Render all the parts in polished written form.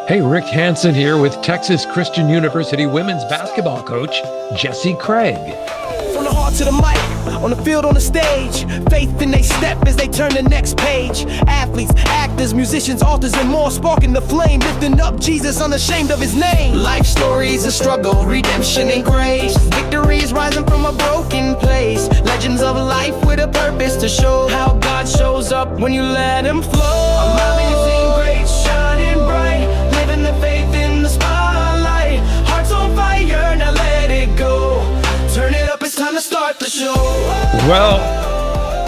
Hey, Rick Hansen here with Texas Christian University women's basketball coach, Jessie Craig. From the heart to the mic, on the field, on the stage, faith in they step as they turn the next page. Athletes, actors, musicians, authors, and more, sparking the flame, lifting up Jesus unashamed of his name. Life stories of struggle, redemption, and grace. Victory is rising from a broken place. Legends of life with a purpose to show how God shows up when you let him flow. Amazing grace, shining bright, living the faith in the spotlight. Hearts on fire, now let it go. Turn it up, it's time to start the show. Well,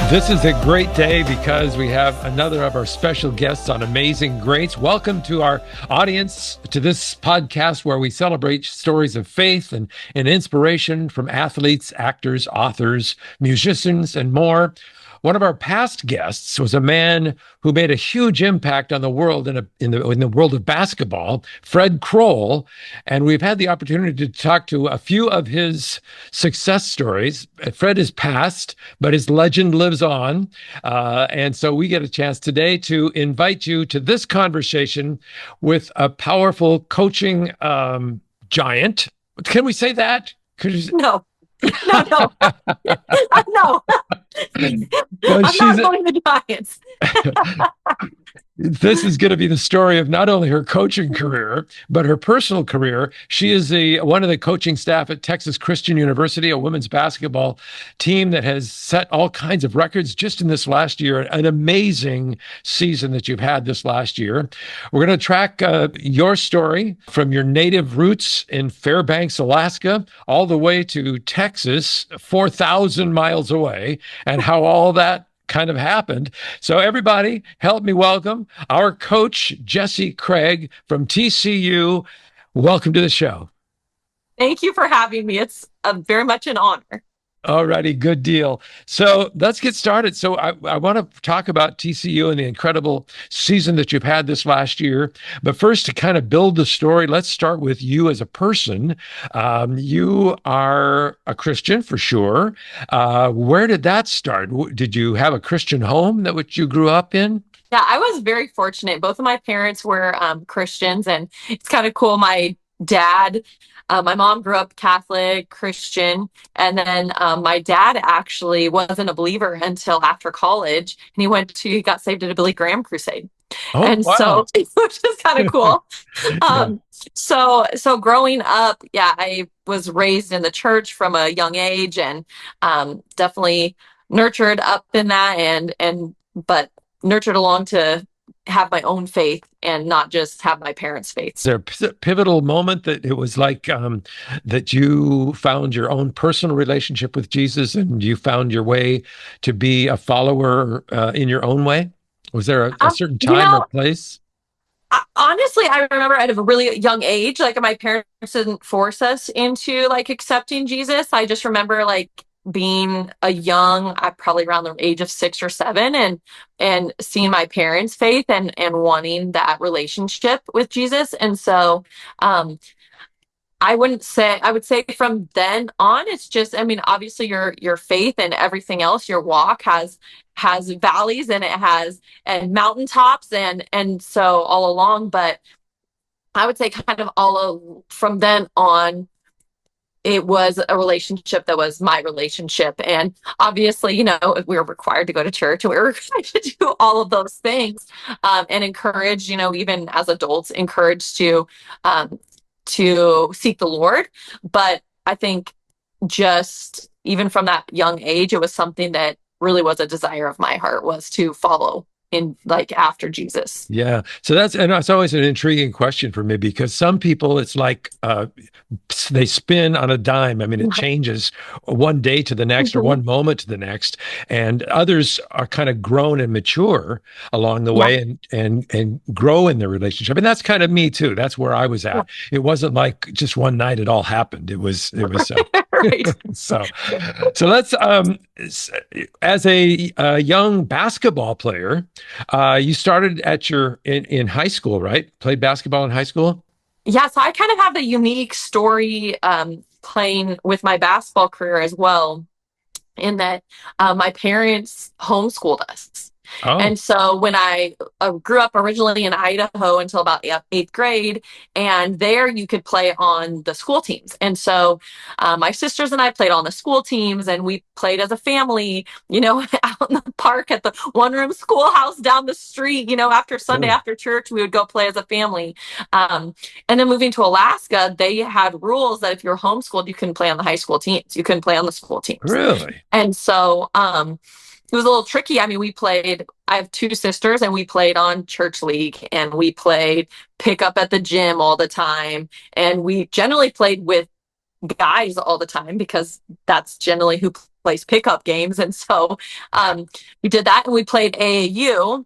this is a great day because we have another of our special guests on Amazing Grace. Welcome to our audience to this podcast where we celebrate stories of faith and inspiration from athletes, actors, authors, musicians, and more. One of our past guests was a man who made a huge impact on the world in the world of basketball, Fred Kroll, and we've had the opportunity to talk to a few of his success stories. Fred is passed, but his legend lives on, and so we get a chance today to invite you to this conversation with a powerful coaching giant. Can we say that? No. No. No. I'm not going to the Giants. This is going to be the story of not only her coaching career, but her personal career. She is one of the coaching staff at Texas Christian University, a women's basketball team that has set all kinds of records just in this last year. An amazing season that you've had this last year. We're going to track your story from your native roots in Fairbanks, Alaska, all the way to Texas, 4,000 miles away, and how all that kind of happened. So everybody, help me welcome our coach, Jessie Craig from TCU. Welcome to the show. Thank you for having me. It's very much an honor. All righty, good deal. So let's get started. So I want to talk about TCU and the incredible season that you've had this last year. But first, to kind of build the story, let's start with you as a person. You are a Christian for sure. Where did that start? Did you have a Christian home that which you grew up in? Yeah, I was very fortunate. Both of my parents were Christians, and it's kind of cool. My mom grew up Catholic, Christian, and then my dad actually wasn't a believer until after college, and he got saved at a Billy Graham crusade. Oh, and wow. So, which is kind of cool. Yeah. So growing up, yeah, I was raised in the church from a young age, and definitely nurtured up in that, but nurtured along to have my own faith and not just have my parents' faith. Is there a pivotal moment that it was like that you found your own personal relationship with Jesus and you found your way to be a follower in your own way? Was there a certain time or place? Honestly, I remember at a really young age, like my parents didn't force us into like accepting Jesus. I just remember like being probably around the age of 6 or 7 and seeing my parents' faith and wanting that relationship with Jesus. And so, I would say from then on, it's just, I mean, obviously your faith and everything else, your walk has valleys and and mountaintops and so all along, but I would say kind of from then on, it was a relationship that was my relationship. And obviously, we were required to go to church and we were required to do all of those things, and encouraged, even as adults, encouraged to seek the Lord. But I think just even from that young age, it was something that really was a desire of my heart, was to follow in like after Jesus. Yeah. So that's always an intriguing question for me because some people, it's like they spin on a dime. I mean, it changes one day to the next or one moment to the next. And others are kind of grown and mature along the way and grow in their relationship. And that's kind of me too. That's where I was at. Yeah. It wasn't like just one night it all happened. It was right. So let's as a young basketball player, you started in high school, right? Played basketball in high school? Yeah, so I kind of have a unique story playing with my basketball career as well, in that my parents homeschooled us. Oh, And so when I grew up originally in Idaho until about eighth grade, and there you could play on the school teams. And so my sisters and I played on the school teams, and we played as a family, out in the park at the one room schoolhouse down the street, after Sunday really? after church, we would go play as a family. And then moving to Alaska, they had rules that if you're homeschooled, you couldn't play on the high school teams, you couldn't play on the school teams. Really? And so, it was a little tricky. I mean, I have two sisters, and we played on church league, and we played pickup at the gym all the time. And we generally played with guys all the time because that's generally who plays pickup games. And so we did that, and we played AAU.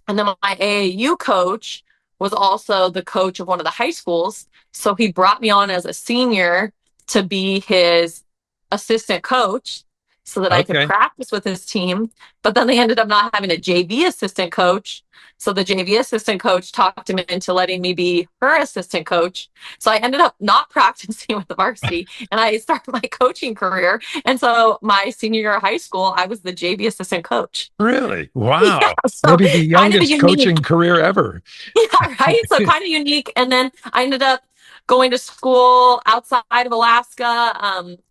And then my AAU coach was also the coach of one of the high schools. So he brought me on as a senior to be his assistant coach so that I could Okay. practice with his team. But then they ended up not having a JV assistant coach. So the JV assistant coach talked him into letting me be her assistant coach. So I ended up not practicing with the varsity, and I started my coaching career. And so my senior year of high school, I was the JV assistant coach. Really? Yeah, Wow. so Maybe the kind of a youngest unique. coaching career ever. Yeah, right. So kind of unique. And then I ended up going to school outside of Alaska.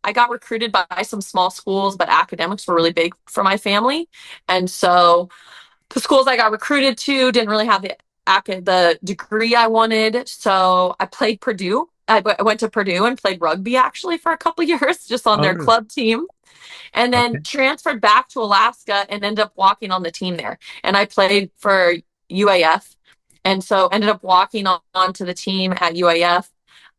I got recruited by some small schools, but academics were really big for my family. And so the schools I got recruited to didn't really have the degree I wanted. So I played Purdue. I went to Purdue and played rugby actually for a couple of years, just on Oh, their really? club team, and then Okay. transferred back to Alaska and ended up walking on the team there. And I played for UAF, and so ended up walking on to the team at UAF,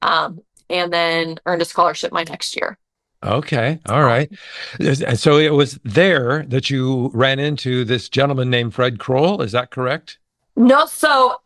and then earned a scholarship my next year. Okay. All right. And so it was there that you ran into this gentleman named Fred Kroll. Is that correct? No, so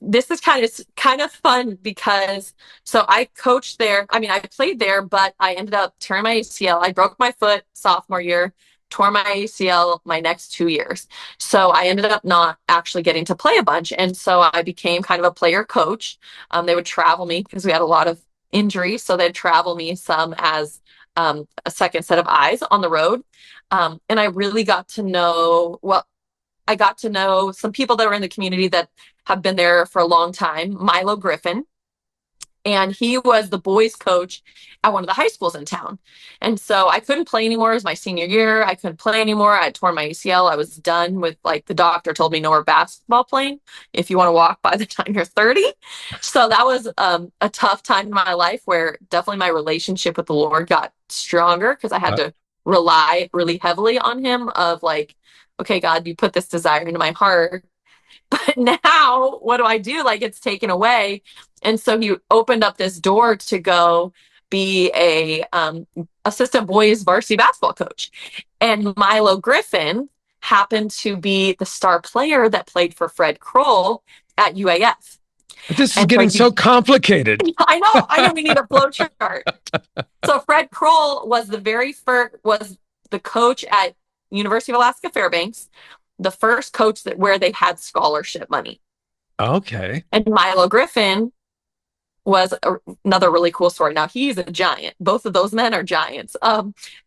this is kind of fun because so I coached there. I mean, I played there, but I ended up tearing my ACL. I broke my foot sophomore year, tore my ACL my next 2 years. So I ended up not actually getting to play a bunch, and so I became kind of a player coach. They would travel me because we had a lot of injuries, so they'd travel me some as a second set of eyes on the road. And I really got to know well. I got to know some people that were in the community that have been there for a long time. Milo Griffin, and he was the boys coach at one of the high schools in town. And so I couldn't play anymore. It was my senior year. I couldn't play anymore. I had torn my ACL. I was done with, like, the doctor told me no more basketball playing if you want to walk by the time you're 30. So that was a tough time in my life where definitely my relationship with the Lord got stronger because I had Uh, to rely really heavily on him of like, okay, God, you put this desire into my heart. But now what do I do? Like, it's taken away. And so he opened up this door to go be a assistant boys varsity basketball coach. And Milo Griffin happened to be the star player that played for Fred Kroll at UAF. this is And so getting so complicated. I know we need a flow chart. So Fred Kroll was was the coach at University of Alaska Fairbanks, the first coach where they had scholarship money. Okay. And Milo Griffin was another really cool story. Now he's a giant. Both of those men are giants.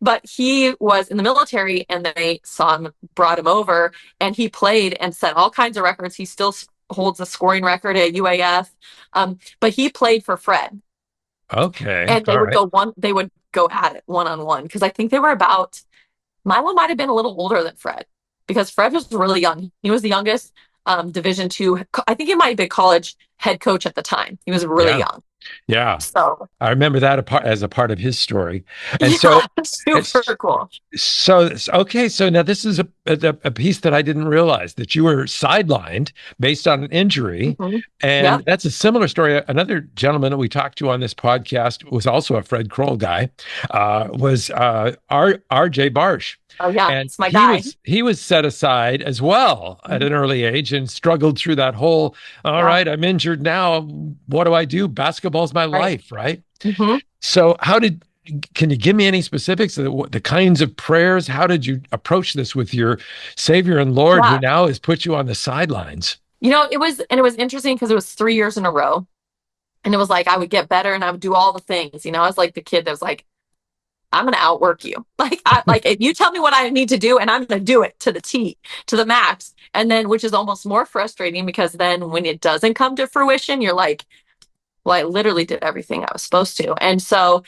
But he was in the military, and they saw him, brought him over, and he played and set all kinds of records. He still holds a scoring record at UAF. But he played for Fred, Okay. and All right. they would go at it one-on-one because I think they were about Milo might have been a little older than Fred because Fred was really young. He was the youngest Division II. I think he might have been college head coach at the time. He was really Yeah. young. Yeah. So I remember that as a part of his story. And so yeah, super cool. okay, so now this is a piece that I didn't realize that you were sidelined based on an injury, Mhm. and Yep. that's a similar story. Another gentleman that we talked to on this podcast was also a Fred Kroll guy, was R.J. Barsh. Oh yeah, And it's my guy. he was set aside as well at an early age and struggled through that whole, all Yeah. right, I'm injured now. What do I do? Basketball's my Right. life, right? Mhm. So can you give me any specifics of the kinds of prayers? How did you approach this with your Savior and Lord who Yeah. now has put you on the sidelines? It was interesting because it was 3 years in a row. And it was like I would get better and I would do all the things. I was like the kid that was like, I'm going to outwork you. Like if you tell me what I need to do and I'm going to do it to the T, to the max. And then, which is almost more frustrating because then when it doesn't come to fruition, you're like, well, I literally did everything I was supposed to. And so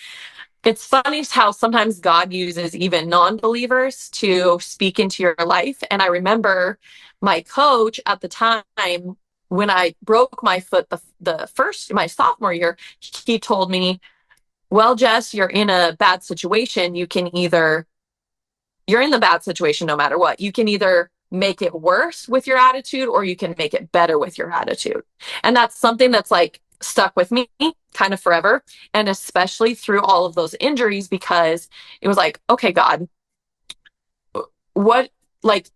it's funny how sometimes God uses even non-believers to speak into your life. And I remember my coach at the time, when I broke my foot my sophomore year, he told me, well, Jess, you're in a bad situation. You're in the bad situation no matter what. You can either make it worse with your attitude or you can make it better with your attitude. And that's something that's like stuck with me kind of forever. And especially through all of those injuries, because it was like, okay, God, what, like,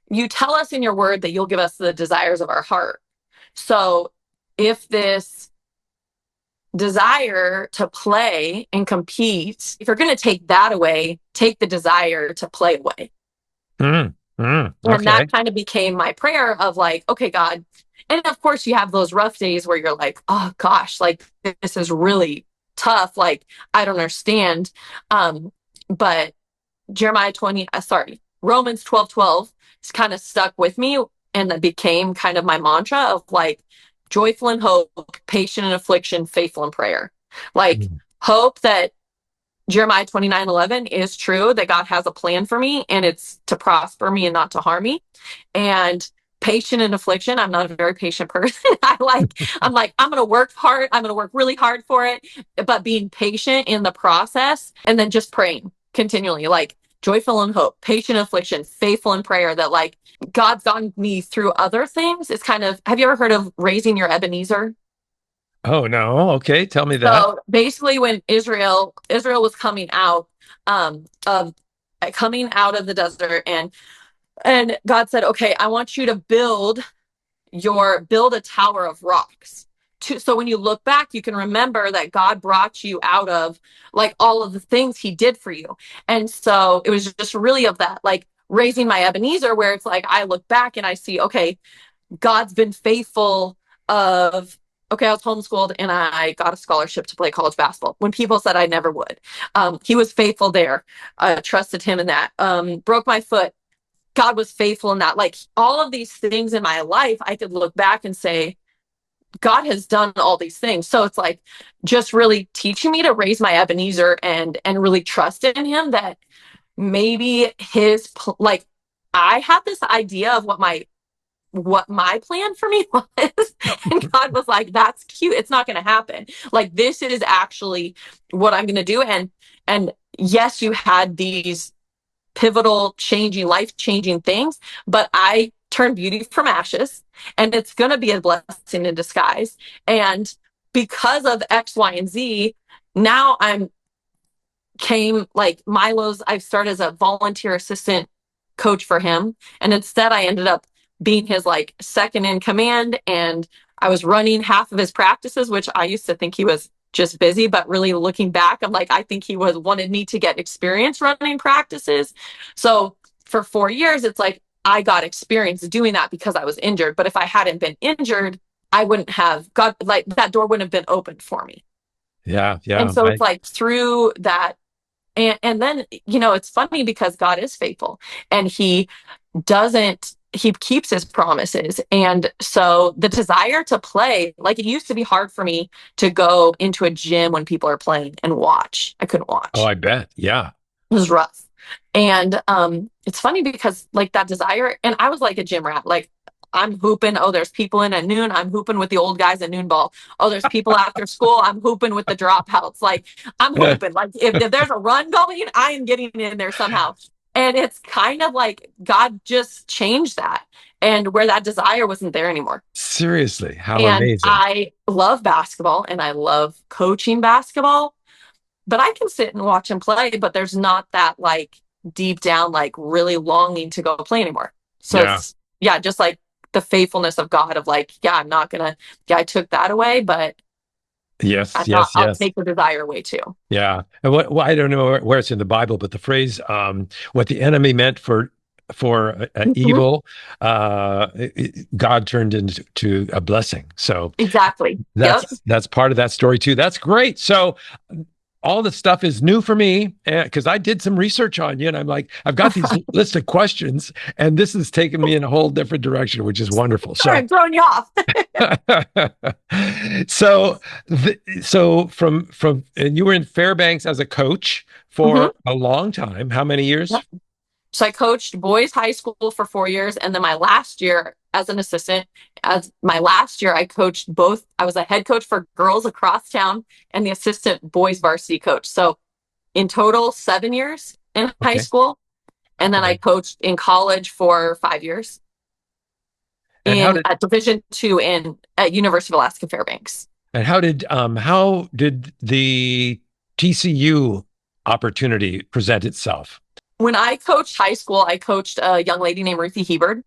you tell us in your word that you'll give us the desires of our heart. So if this desire to play and compete, if you're going to take that away, take the desire to play away. Okay. And that kind of became my prayer of like, okay, God. And of course, you have those rough days where you're like, oh gosh, like this is really tough. Like, I don't understand. But Romans 12:12 kind of stuck with me, and that became kind of my mantra of like joyful in hope, patient in affliction, faithful in prayer. Like hope that Jeremiah 29:11 is true, that God has a plan for me and it's to prosper me and not to harm me. And patient in affliction, I'm not a very patient person. I'm like, I'm going to work hard. I'm going to work really hard for it, but being patient in the process and then just praying continually, like joyful in hope, patient in affliction, faithful in prayer, that like God's gotten me through other things. It's kind of, have you ever heard of raising your Ebenezer? Oh, no. Okay. Tell me that. So basically, when Israel was of coming out of the desert, and God said, okay, I want you to build a tower of rocks. So when you look back, you can remember that God brought you out of like all of the things he did for you. And so it was just really of that, like raising my Ebenezer, where it's like I look back and I see, okay, God's been faithful of, okay, I was homeschooled and I got a scholarship to play college basketball when people said I never would. He was faithful there. I trusted him in that. Broke my foot. God was faithful in that. Like all of these things in my life, I could look back and say, God has done all these things. So it's like just really teaching me to raise my Ebenezer and really trust in him, that maybe like I had this idea of what my plan for me was. And God was like, that's cute. It's not going to happen. Like, this is actually what I'm going to do. And yes, you had these pivotal, life-changing things, but I turned beauty from ashes, and it's going to be a blessing in disguise. And because of X, Y, and Z, now I started as a volunteer assistant coach for him. And instead I ended up being his like second in command. And I was running half of his practices, which I used to think he was just busy, but really looking back, I'm like, I think he wanted me to get experience running practices. So for 4 years, it's like I got experience doing that because I was injured. But if I hadn't been injured, I wouldn't have got, like, that door wouldn't have been opened for me. Yeah. And so it's like through that. And then, it's funny because God is faithful and he keeps his promises. And so the desire to play, like it used to be hard for me to go into a gym when people are playing and watch. I couldn't watch. Oh, I bet. Yeah. It was rough. And it's funny because like that desire, and I was like a gym rat, like I'm hooping. Oh, there's people in at noon. I'm hooping with the old guys at noon ball. Oh, there's people after school. I'm hooping with the dropouts. Like I'm hooping. Like if there's a run going, I am getting in there somehow. And it's kind of like God just changed that, and where that desire wasn't there anymore. Seriously, how and amazing. I love basketball and I love coaching basketball, but I can sit and watch him play, but there's not that like deep down, like really longing to go play anymore. So it's just like the faithfulness of God of like, I'm not gonna, I took that away, but I'll take the desire away too. Yeah. And I don't know where it's in the Bible, but the phrase, what the enemy meant for evil, God turned into a blessing. So exactly. That's part of that story too. That's great. So all the stuff is new for me because I did some research on you, and I'm like, I've got these list of questions, and this has taken me in a whole different direction, which is wonderful. Sorry, I'm throwing you off. So, and you were in Fairbanks as a coach for a long time. How many years? Yep. So I coached boys high school for 4 years, and then my last year as an assistant, I coached both. I was a head coach for girls across town and the assistant boys varsity coach. So in total, 7 years in high school, and then I coached in college for 5 years And at Division II at University of Alaska Fairbanks. And how did the TCU opportunity present itself? When I coached high school, I coached a young lady named Ruthie Hebert,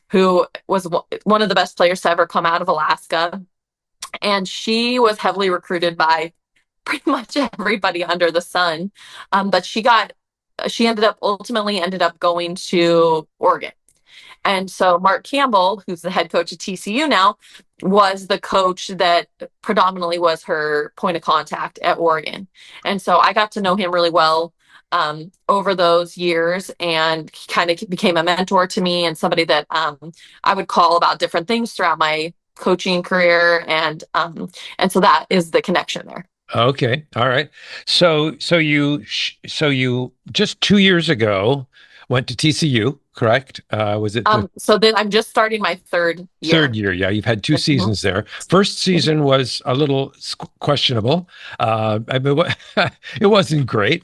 who was one of the best players to ever come out of Alaska. And she was heavily recruited by pretty much everybody under the sun. But she ultimately ended up going to Oregon. And so Mark Campbell, who's the head coach at TCU now, was the coach that predominantly was her point of contact at Oregon. And so I got to know him really well over those years, and he kind of became a mentor to me and somebody that I would call about different things throughout my coaching career. And so that is the connection there. Okay. All right. So you just 2 years ago went to TCU, correct? Was it? So then I'm just starting my third year. Third year, yeah. You've had two seasons there. First season was a little questionable. I mean, it wasn't great.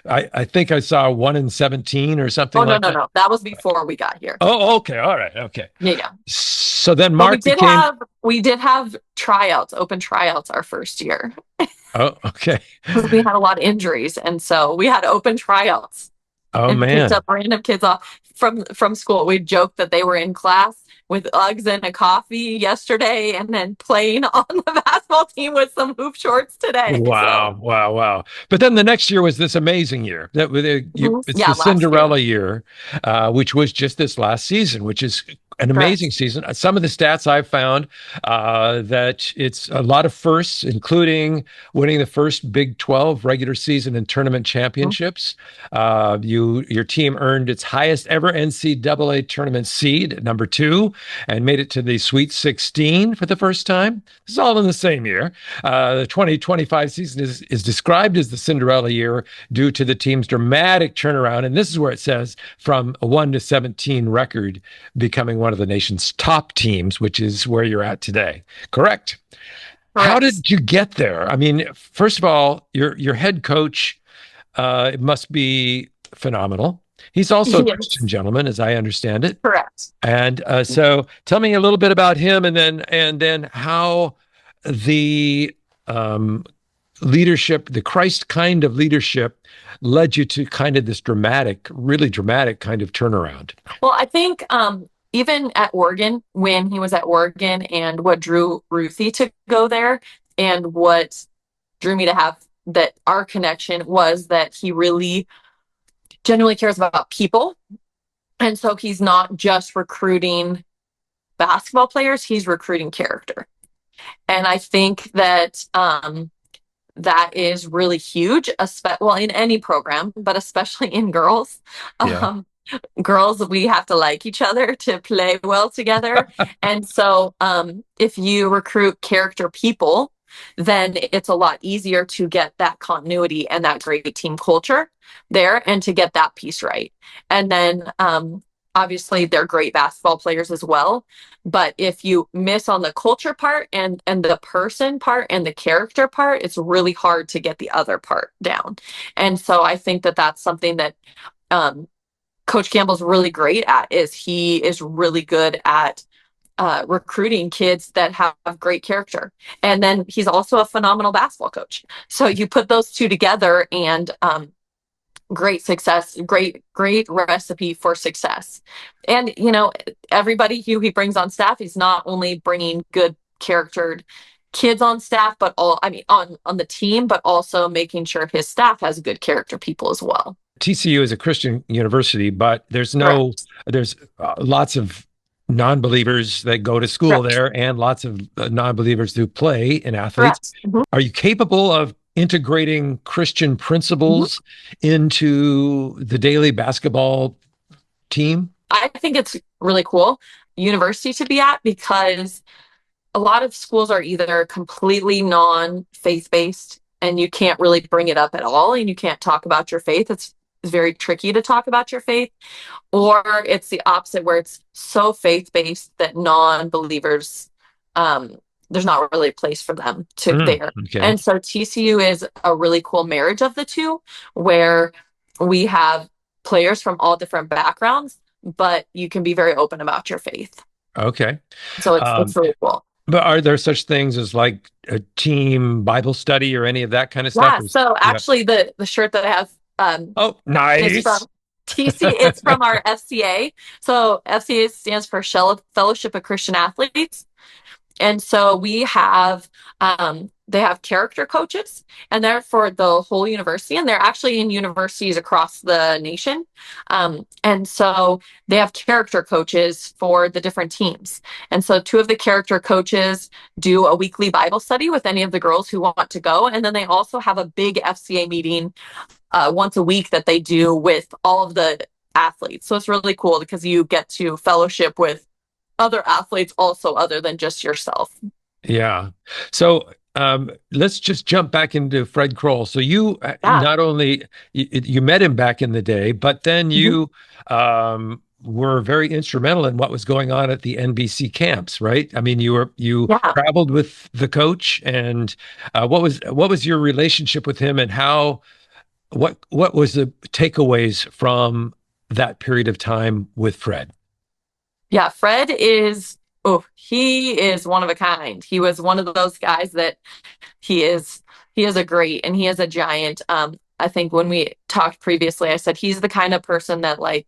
I think I saw 1-17 or something like that. No. That was before we got here. Oh, okay. All right. Okay. Yeah. So then Mark we did have tryouts, open tryouts our first year. Oh, okay. We had a lot of injuries, and so we had open tryouts. Oh, and man. Picked up random kids off from school. We joked that they were in class with Uggs and a coffee yesterday, and then playing on the basketball team with some hoop shorts today. Wow. But then the next year was this amazing year. It's the Cinderella year, which was just this last season, which is an amazing season. Some of the stats I've found that it's a lot of firsts, including winning the first Big 12 regular season and tournament championships. Your team earned its highest ever NCAA tournament seed at number 2 and made it to the Sweet 16 for the first time. This is all in the same year. The 2025 season is described as the Cinderella year due to the team's dramatic turnaround. And this is where it says from a 1-17 record, becoming one of the nation's top teams, which is where you're at today. Correct? How did you get there? I mean, first of all, your head coach must be phenomenal. He's also a Christian gentleman, as I understand it. Correct. And so tell me a little bit about him, and then how the leadership, the Christ kind of leadership, led you to kind of this really dramatic kind of turnaround. Well, I think even at Oregon, when he was at Oregon, and what drew Ruthie to go there, and what drew me to have that our connection was that he really genuinely cares about people. And so he's not just recruiting basketball players, he's recruiting character. And I think that that is really huge, in any program, but especially in girls. Yeah. Girls, we have to like each other to play well together. And so if you recruit character people, then it's a lot easier to get that continuity and that great team culture there, and to get that piece right. And then obviously they're great basketball players as well, but if you miss on the culture part and the person part and the character part, it's really hard to get the other part down. And so I think that that's something that Coach Campbell's really great at. He is really good at recruiting kids that have great character. And then he's also a phenomenal basketball coach. So you put those two together, and great success, great recipe for success. And, everybody who he brings on staff, he's not only bringing good charactered kids on staff, but on the team, but also making sure his staff has good character people as well. TCU is a Christian university, but there's lots of non-believers that go to school there, and lots of non-believers who play in athletes. Are you capable of integrating Christian Mhm. principles into the daily basketball team? I think it's really cool university to be at because a lot of schools are either completely non-faith based and you can't really bring it up at all and you can't talk about your faith. It's very tricky to talk about your faith, or it's the opposite where it's so faith-based that non-believers there's not really a place for them to there. Okay. And so TCU is a really cool marriage of the two where we have players from all different backgrounds, but you can be very open about your faith. Okay. So it's Um, really cool. but are there such things as like a team Bible study or any of that kind of stuff? Yeah, so Yeah. actually the shirt that I have Oh, is nice. from TC. It's from our FCA. So FCA stands for Fellowship of Christian Athletes. And so we have they have character coaches and they're for the whole university and they're actually in universities across the nation. And so they have character coaches for the different teams. And so two of the character coaches do a weekly Bible study with any of the girls who want to go. And then they also have a big FCA meeting once a week that they do with all of the athletes. So it's really cool because you get to fellowship with other athletes also other than just yourself. Yeah. So let's just jump back into Fred Kroll. So you Yeah. not only you met him back in the day, but then Mhm. you were very instrumental in what was going on at the NBC camps, right? I mean, you Yeah. traveled with the coach, and what was your relationship with him, and how what was the takeaways from that period of time with Fred? Yeah. Fred is, oh, he is one of a kind. He was one of those guys that he is, he is a great and he is a giant. I think when we talked previously, I said he's the kind of person that like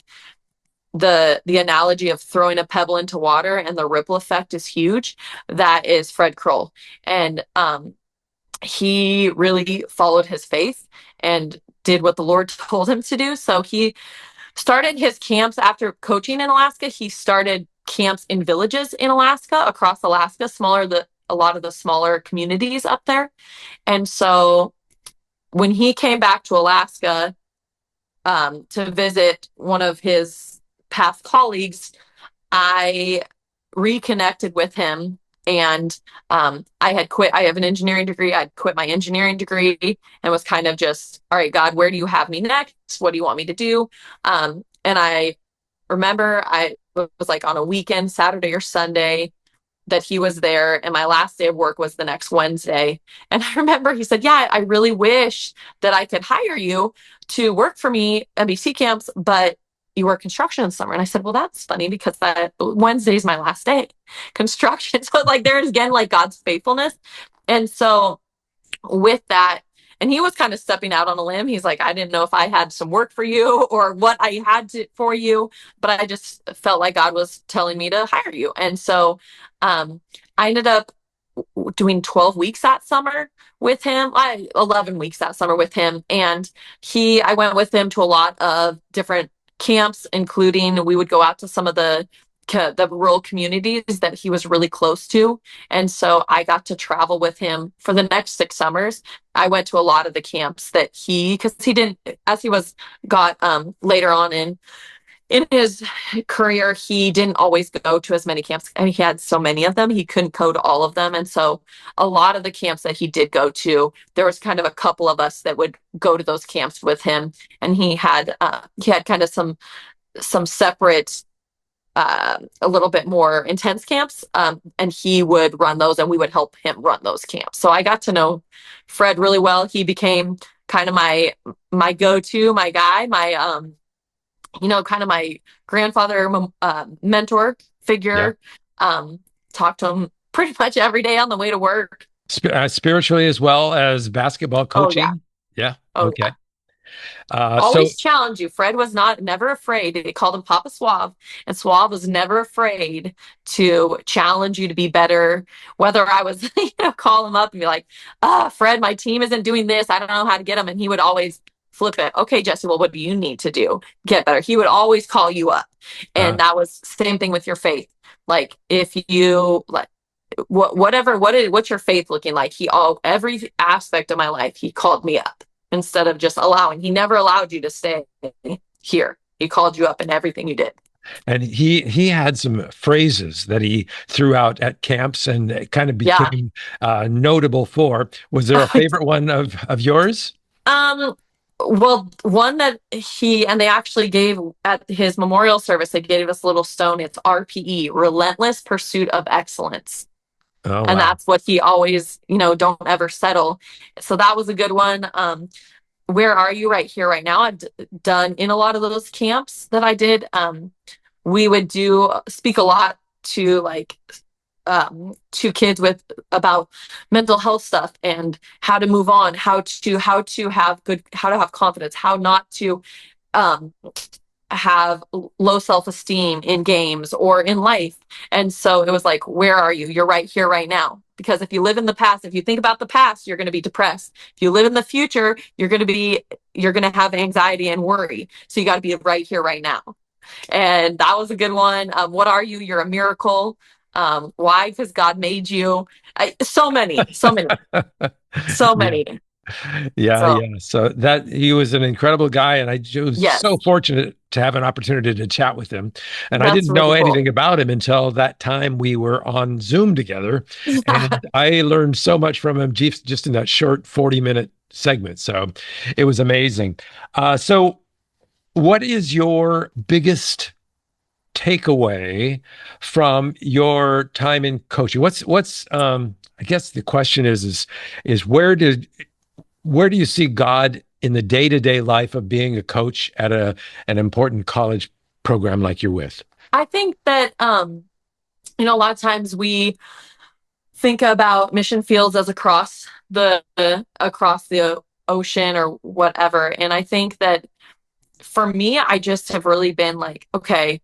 the analogy of throwing a pebble into water and the ripple effect is huge. That is Fred Kroll. And he really followed his faith and did what the Lord told him to do. So he started his camps after coaching in Alaska. He started camps in villages in Alaska, across Alaska, a lot of the smaller communities up there. And so when he came back to Alaska to visit one of his past colleagues, I reconnected with him and I had quit. I have an engineering degree. I'd quit my engineering degree and was kind of just, all right, God, where do you have me next? What do you want me to do? And I remember I was like on a weekend, Saturday or Sunday, that he was there and my last day of work was the next Wednesday. And I remember he said, yeah, I really wish that I could hire you to work for me at BC camps, but you work construction in summer. And I said, well, that's funny because that Wednesday's my last day construction. So like there's again, like God's faithfulness. And so with that, and he was kind of stepping out on a limb. He's like, I didn't know if I had some work for you or what I had to for you, but I just felt like God was telling me to hire you. And so I ended up doing 12 weeks that summer with him, 11 weeks that summer with him. And I went with him to a lot of different camps, including we would go out to some of the rural communities that he was really close to. And so I got to travel with him for the next 6 summers. I went to a lot of the camps that because he didn't, as he was got later on in his career, he didn't always go to as many camps. And he had so many of them, he couldn't go to all of them. And so a lot of the camps that he did go to, there was kind of a couple of us that would go to those camps with him. And he had kind of some separate a little bit more intense camps, and he would run those, and we would help him run those camps. So I got to know Fred really well. He became kind of my go-to, my guy, my kind of my grandfather, mentor Yeah. figure. Talked to him pretty much every day on the way to work. Spiritually as well as basketball Oh yeah, coaching. Yeah. oh yeah. Okay. So Always challenge you. Fred was never afraid. They called him Papa Suave, and Suave was never afraid to challenge you to be better. Whether I was, call him up and be like, Fred, my team isn't doing this. I don't know how to get them. And he would always flip it. Okay, Jesse, well, what do you need to do? Get better. He would always call you up. uh, And that was same thing with your faith. Like if you like what's your faith looking like? Every aspect of my life, he called me up instead of just allowing. He never allowed you to stay here. He called you up in everything you did. And he had some phrases that he threw out at camps and it kind of Yeah. became notable for. Was there a favorite one of yours? Um, well, one that they actually gave at his memorial service, they gave us a little stone. It's RPE, Relentless Pursuit of Excellence. Oh, And wow. that's what he always, don't ever settle. So that was a good one. Where are you right here, right now? I've done in a lot of those camps that I did. We would speak a lot to to kids about mental health stuff and how to move on, how to have confidence, how not to um, have low self-esteem in games or in life. And so it was like, where are you? You're right here, right now. Because if you live in the past, if you think about the past, you're going to be depressed. If you live in the future, you're going to have anxiety and worry. So you got to be right here, right now. And that was a good one. What are you? You're a miracle. Why? Because God made you. So many, so many, so Yeah. many. Yeah, So yeah. So that he was an incredible guy, and I was so yes, fortunate to have an opportunity to chat with him. And I that's didn't know really cool. anything about him until that time we were on Zoom together, and I learned so much from him just in that short 40-minute segment. So it was amazing. So what is your biggest takeaway from your time in coaching? What's I guess the question is where do you see God in the day-to-day life of being a coach at an important college program like you're with? I think that a lot of times we think about mission fields as across the ocean or whatever, and I think that for me, I just have really been like, okay,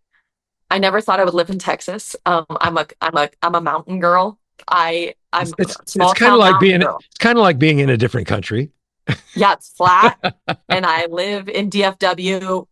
I never thought I would live in Texas. I'm a mountain girl. I'm a It's small town mountain girl. kind of like being in a different country. Yeah, it's flat, and I live in DFW.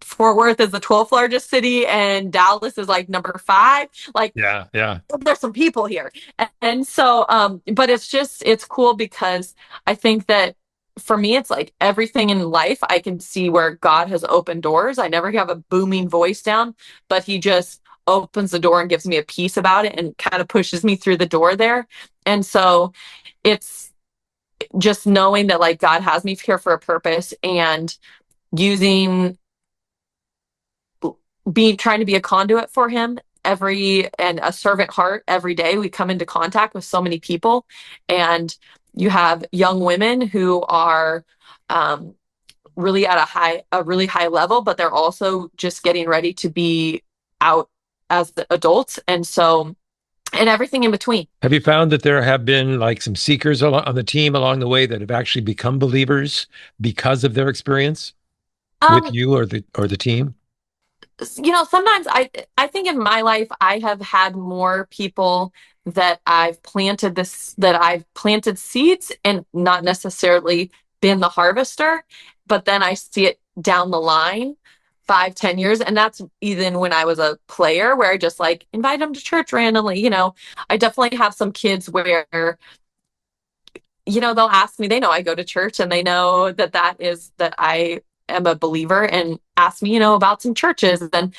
Fort Worth is the 12th largest city, and Dallas is like number 5. Like, Yeah, yeah. there's some people here. And so, but it's cool because I think that for me, it's like everything in life, I can see where God has opened doors. I never have a booming voice down, but he just opens the door and gives me a peace about it and kind of pushes me through the door there. And so it's just knowing that like God has me here for a purpose and using trying to be a conduit for him and a servant heart every day. We come into contact with so many people, and you have young women who are um, really at a really high level, but they're also just getting ready to be out as the adults. And everything in between. Have you found that there have been like some seekers on the team along the way that have actually become believers because of their experience with Um, you or the team? Sometimes I think in my life I have had more people that I've planted seeds and not necessarily been the harvester, but then I see it down the line 5, 10 years. And that's even when I was a player where I just like invite them to church randomly. I definitely have some kids where they'll ask me, they know I go to church and they know that I am a believer and ask me, about some churches and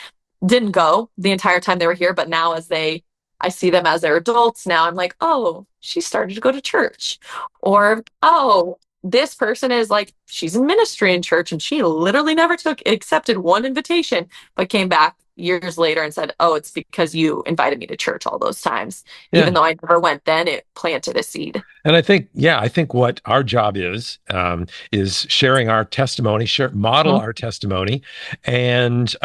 didn't go the entire time they were here. But now I see them as they're adults now. I'm like, oh, she started to go to church. Or, oh, this person is like, she's in ministry in church and she literally never accepted one invitation, but came back years later and said, oh, it's because you invited me to church all those times. Yeah. Even though I never went then, it planted a seed. And I think what our job is sharing our testimony, model Mhm. our testimony, and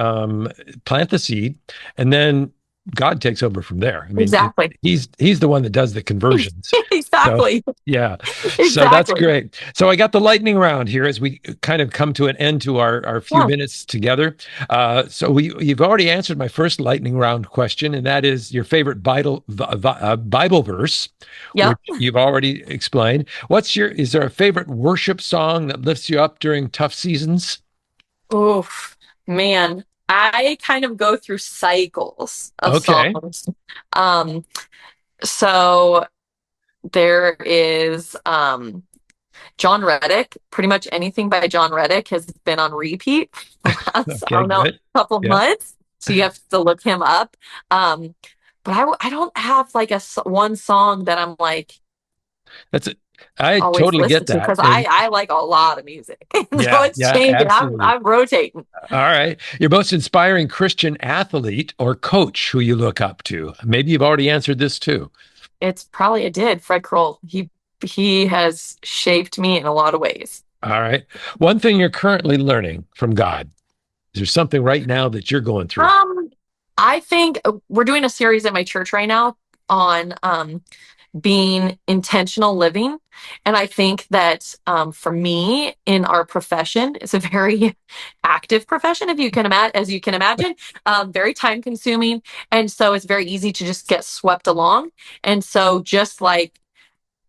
plant the seed, and then God takes over from there. I mean, Exactly. he's the one that does the conversions. So Exactly. yeah, so that's Exactly. great. So I got the lightning round here as we kind of come to an end to our few Yeah. minutes together. So you've already answered my first lightning round question, and that is your favorite Bible verse, which Yep. you've already explained. Is there a favorite worship song that lifts you up during tough seasons? Oof, man. I kind of go through cycles of Okay. songs. Um, So there is John Reddick. Pretty much anything by John Reddick has been on repeat for the last, I Okay, don't know, good. couple Yeah, months. So you have to look him up. Um, but I don't have like one song that I'm like that's it. I always totally listen get to that. because And I like a lot of music. So yeah, it's yeah, changing. absolutely. I'm rotating. All right. Your most inspiring Christian athlete or coach who you look up to. Maybe you've already answered this too. It's probably a did. Fred Kroll. He has shaped me in a lot of ways. All right. One thing you're currently learning from God. Is there something right now that you're going through? Um, I think we're doing a series at my church right now on being intentional living. And I think that for me in our profession, it's a very active profession, if you can imagine, as you can imagine, very time consuming. And so it's very easy to just get swept along. And so just like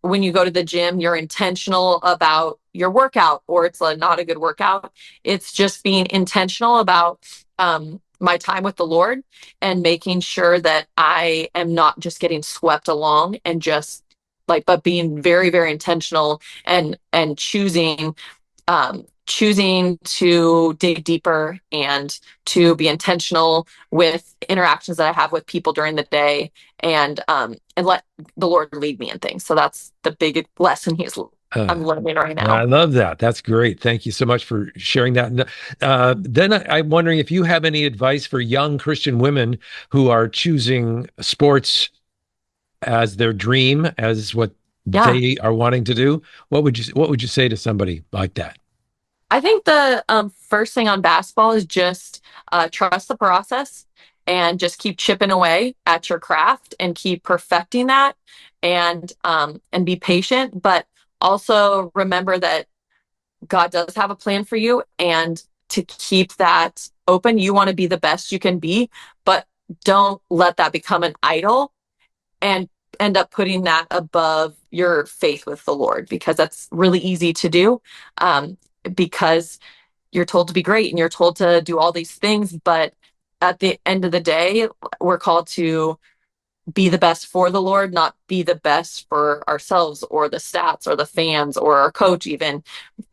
when you go to the gym, you're intentional about your workout, or it's not a good workout. It's just being intentional about my time with the Lord and making sure that I am not just getting swept along and just like, but being very, very intentional and choosing to dig deeper and to be intentional with interactions that I have with people during the day and let the Lord lead me in things. So that's the big lesson Uh, I'm learning right I now. love that. That's great. Thank you so much for sharing that. Then I'm wondering if you have any advice for young Christian women who are choosing sports as their dream, as what Yeah. they are wanting to do. What would you say to somebody like that? I think the first thing on basketball is just trust the process and just keep chipping away at your craft and keep perfecting that and be patient, but also remember that God does have a plan for you and to keep that open. You want to be the best you can be, but don't let that become an idol and end up putting that above your faith with the Lord because that's really easy to do. Because you're told to be great and you're told to do all these things, but at the end of the day, we're called to be the best for the Lord, not be the best for ourselves or the stats or the fans or our coach even.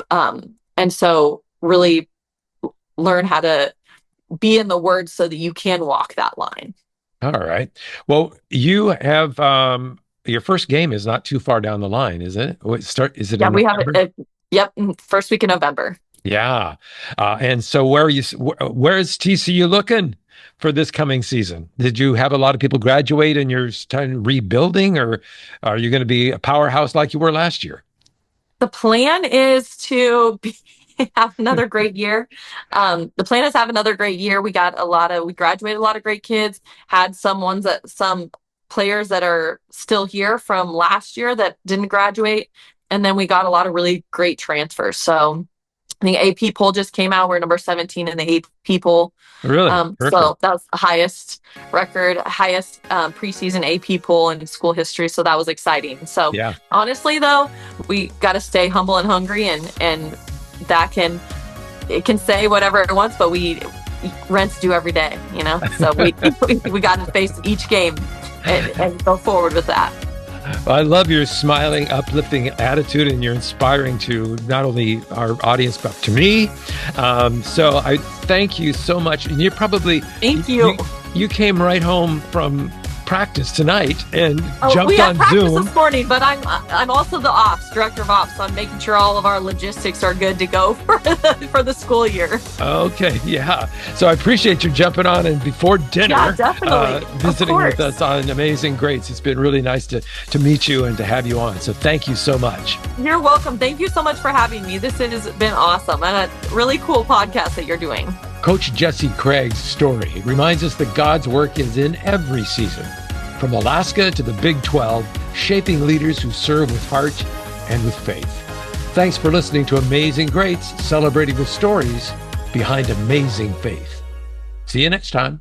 And so really learn how to be in the word so that you can walk that line. All right. Well, you have your first game is not too far down the line, is it? Is it Yeah, in we have November? yep, first week in November. Yeah. And so where is TCU looking for this coming season? Did you have a lot of people graduate and you're starting rebuilding, or are you going to be a powerhouse like you were last year? The plan is to have another great year. The plan is to have another great year. We graduated a lot of great kids, had some players that are still here from last year that didn't graduate. And then we got a lot of really great transfers. So the AP poll just came out. We're number 17 in the AP poll. Really? Perfect. So that was the highest preseason AP poll in school history. So that was exciting. So Yeah. honestly, though, we got to stay humble and hungry, and it can say whatever it wants, but we rents due every day, you know. So we got to face each game and go forward with that. Well, I love your smiling, uplifting attitude, and you're inspiring to not only our audience but to me. So I thank you so much. And Thank you. You came right home from practice tonight and We jumped had on practice Zoom. this morning, but I'm also the director of ops. So I'm making sure all of our logistics are good to go for the school year. Okay, yeah. So I appreciate you jumping on and before dinner, Yeah, definitely. visiting Of with course. us on Amazing Greats. It's been really nice to meet you and to have you on. So thank you so much. You're welcome. Thank you so much for having me. This has been awesome and a really cool podcast that you're doing. Coach Jessie Craig's story reminds us that God's work is in every season, from Alaska to the Big 12, shaping leaders who serve with heart and with faith. Thanks for listening to Amazing Greats, celebrating the stories behind amazing faith. See you next time.